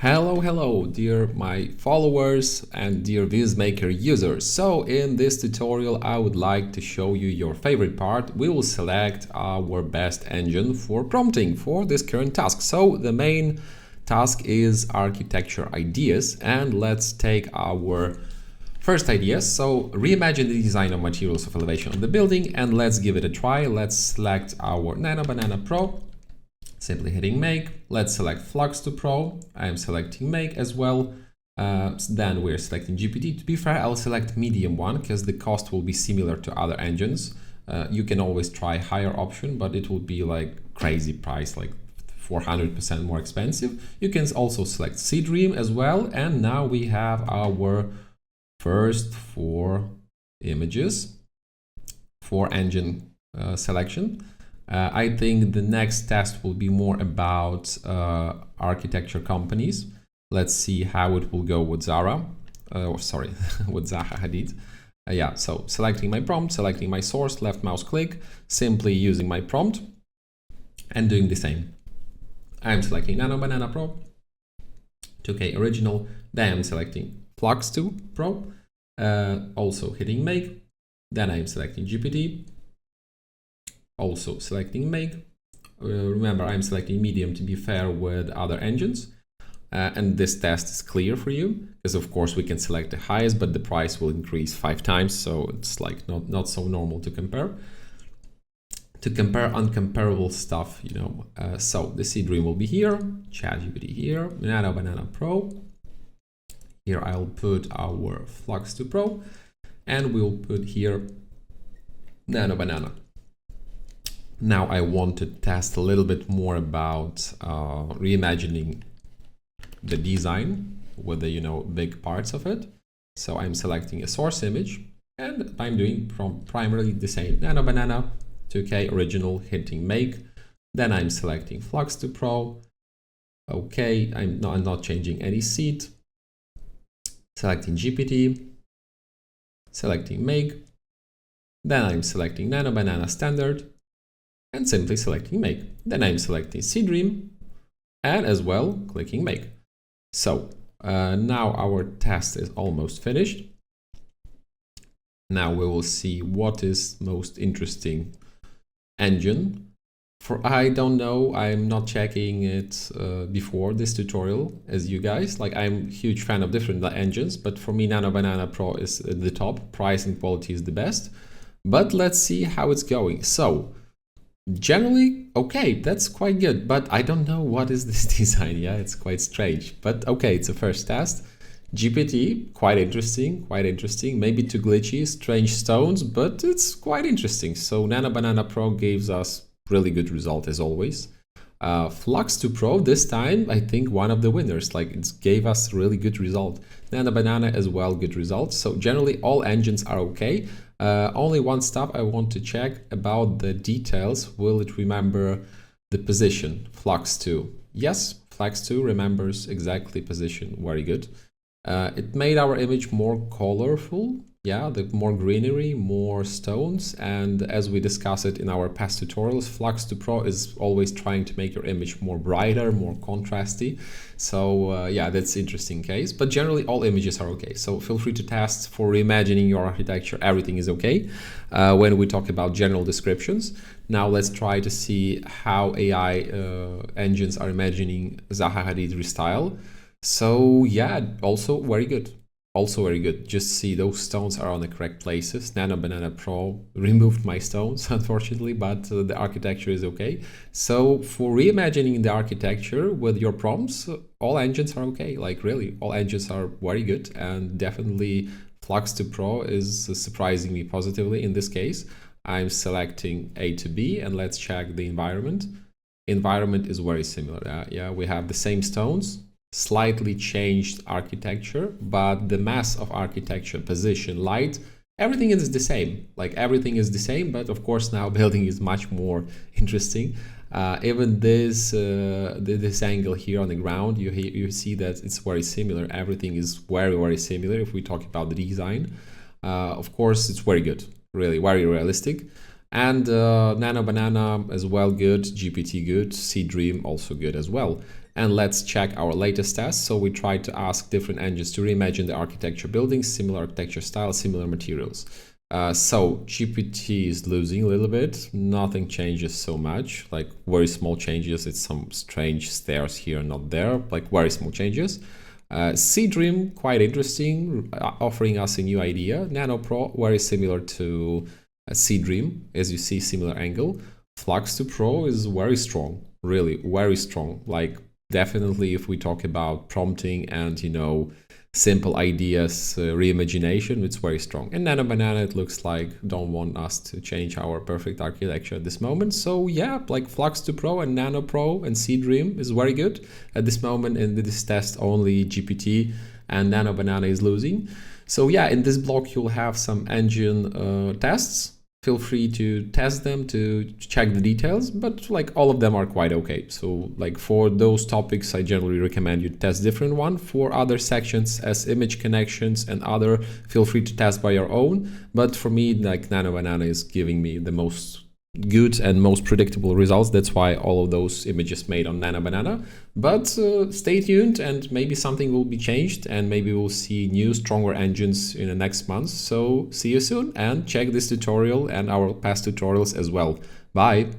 Hello, dear my followers and dear VizMaker users. So in this tutorial, I would like to show you your favorite part. We will select our best engine for prompting for this current task. So the main task is architecture ideas, and let's take our first idea. So reimagine the design of materials of elevation of the building, and let's give it a try. Let's select our NanoBanana Pro. Simply hitting make. Let's select Flux to Pro. I am selecting make as well. Then we're selecting GPT. To be fair, I'll select medium one because the cost will be similar to other engines. You can always try higher option, but it will be like crazy price, like 400% more expensive. You can also select Seedream as well. And now we have our first 4 images for engine selection. I think the next test will be more about architecture companies. Let's see how it will go with Zara, with Zaha Hadid. Yeah, so selecting my prompt, selecting my source, left mouse click, simply using my prompt and doing the same. I'm selecting NanoBanana Pro, 2K original, then I'm selecting Flux 2 Pro, also hitting make, then I'm selecting GPT, also selecting make. Remember, I'm selecting medium to be fair with other engines. And this test is clear for you because of course we can select the highest, but the price will increase 5 times. So it's like not so normal to compare. To compare uncomparable stuff, you know. So the Seedream will be here, ChatGPT here, NanoBanana Pro. Here I'll put our Flux 2 Pro, and we'll put here NanoBanana. Now I want to test a little bit more about reimagining the design with the big parts of it. So I'm selecting a source image and I'm doing primarily the same. NanoBanana 2K original, hitting make. Then I'm selecting Flux 2 Pro. Okay, I'm not changing any seat. Selecting GPT, selecting make. Then I'm selecting NanoBanana standard and simply selecting make. Then I'm selecting Seedream and as well clicking make. So now our test is almost finished. Now we will see what is most interesting engine. I don't know, I'm not checking it before this tutorial as you guys. Like, I'm a huge fan of different engines, but for me NanoBanana Pro is the top. Price and quality is the best. But let's see how it's going. So generally, okay, that's quite good, but I don't know what is this design. Yeah, it's quite strange, but okay, it's a first test. GPT, quite interesting, maybe too glitchy, strange stones, but it's quite interesting. So NanoBanana Pro gives us really good result as always. Flux 2 Pro, this time, I think one of the winners, like it gave us really good result. NanoBanana as well, good results. So generally all engines are okay. Only one stuff I want to check about the details. Will it remember the position? Flux 2. Yes, Flux 2 remembers exactly position. Very good. It made our image more colorful. Yeah, the more greenery, more stones. And as we discussed it in our past tutorials, Flux 2 Pro is always trying to make your image more brighter, more contrasty. So yeah, that's interesting case. But generally all images are okay. So feel free to test for reimagining your architecture. Everything is okay when we talk about general descriptions. Now let's try to see how AI engines are imagining Zaha Hadid restyle. So yeah, also very good. Just see those stones are on the correct places. NanoBanana Pro removed my stones, unfortunately, but the architecture is okay. So for reimagining the architecture with your prompts, all engines are okay. Like really, all engines are very good, and definitely Flux 2 Pro is surprising me positively in this case. I'm selecting A to B, and let's check the environment. Environment is very similar. Yeah, we have the same stones, slightly changed architecture, but the mass of architecture, position, light, everything is the same. Like everything is the same, but of course now building is much more interesting. Even this angle here on the ground, you see that it's very similar. Everything is very similar if we talk about the design. Of course, it's very good, really very realistic. And NanoBanana as well good, GPT good, Seedream also good as well. And let's check our latest test. So we tried to ask different engines to reimagine the architecture buildings, similar architecture style, similar materials. So GPT is losing a little bit. Nothing changes so much, like very small changes. It's some strange stairs here, not there, like very small changes. Dream, quite interesting, offering us a new idea. Nano Pro, very similar to Dream, as you see, similar angle. Flux to Pro is very strong, really very strong. Like definitely, if we talk about prompting and simple ideas, reimagination, it's very strong. And NanoBanana, it looks like don't want us to change our perfect architecture at this moment. So yeah, like Flux 2 Pro and Nano Pro and Dream is very good. At this moment in this test, only GPT and NanoBanana is losing. So yeah, in this block, you'll have some engine tests. Feel free to test them to check the details, but like all of them are quite okay. So like for those topics, I generally recommend you test different one. For other sections as image connections and other, feel free to test by your own. But for me, like NanoBanana is giving me the most good and most predictable results. That's why all of those images made on NanoBanana. But stay tuned, and maybe something will be changed, and maybe we'll see new stronger engines in the next month. So see you soon, and check this tutorial and our past tutorials as well. Bye.